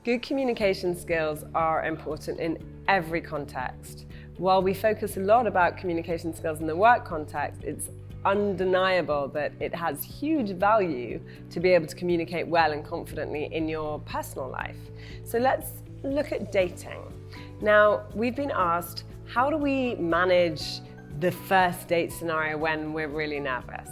Good communication skills are important in every context. While we focus a lot about communication skills in the work context, it's undeniable that it has huge value to be able to communicate well and confidently in your personal life. So let's look at dating. Now, we've been asked, how do we manage the first date scenario when we're really nervous?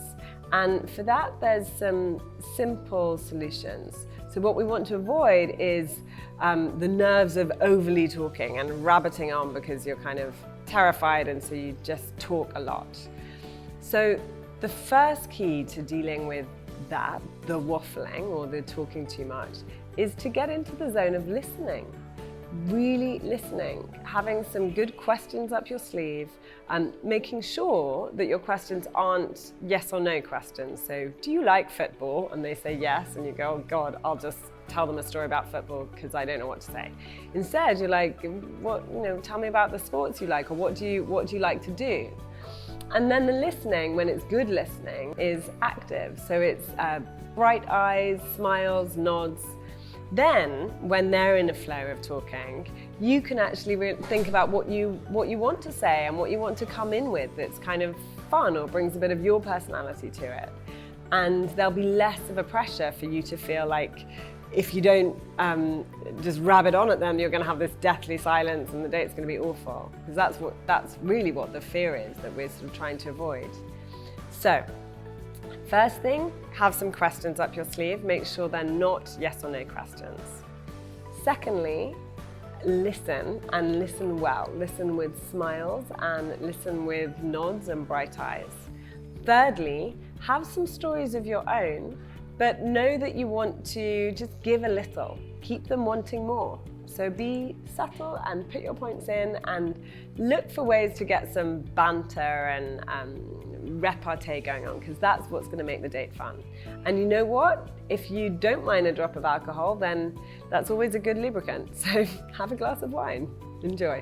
And for that, there's some simple solutions. So what we want to avoid is the nerves of overly talking and rabbiting on because you're kind of terrified and so you just talk a lot. So the first key to dealing with that, the waffling or the talking too much, is to get into the zone of listening. Really listening, having some good questions up your sleeve, and making sure that your questions aren't yes or no questions. So, do you like football? And they say yes, and you go, oh God, I'll just tell them a story about football because I don't know what to say. Instead, you're like, tell me about the sports you like, or what do you like to do? And then the listening, when it's good listening, is active. So it's bright eyes, smiles, nods. Then, when they're in a flow of talking, you can actually think about what you want to say and what you want to come in with that's kind of fun or brings a bit of your personality to it. And there'll be less of a pressure for you to feel like if you don't just rabbit on at them, you're going to have this deathly silence and the date's going to be awful. Because that's really what the fear is that we're sort of trying to avoid. So, first thing, have some questions up your sleeve. Make sure they're not yes or no questions. Secondly, listen, and listen well. Listen with smiles and listen with nods and bright eyes. Thirdly, have some stories of your own, but know that you want to just give a little. Keep them wanting more. So be subtle and put your points in and look for ways to get some banter and repartee going on, because that's what's going to make the date fun. And you know what? If you don't mind a drop of alcohol, then that's always a good lubricant. So have a glass of wine. Enjoy.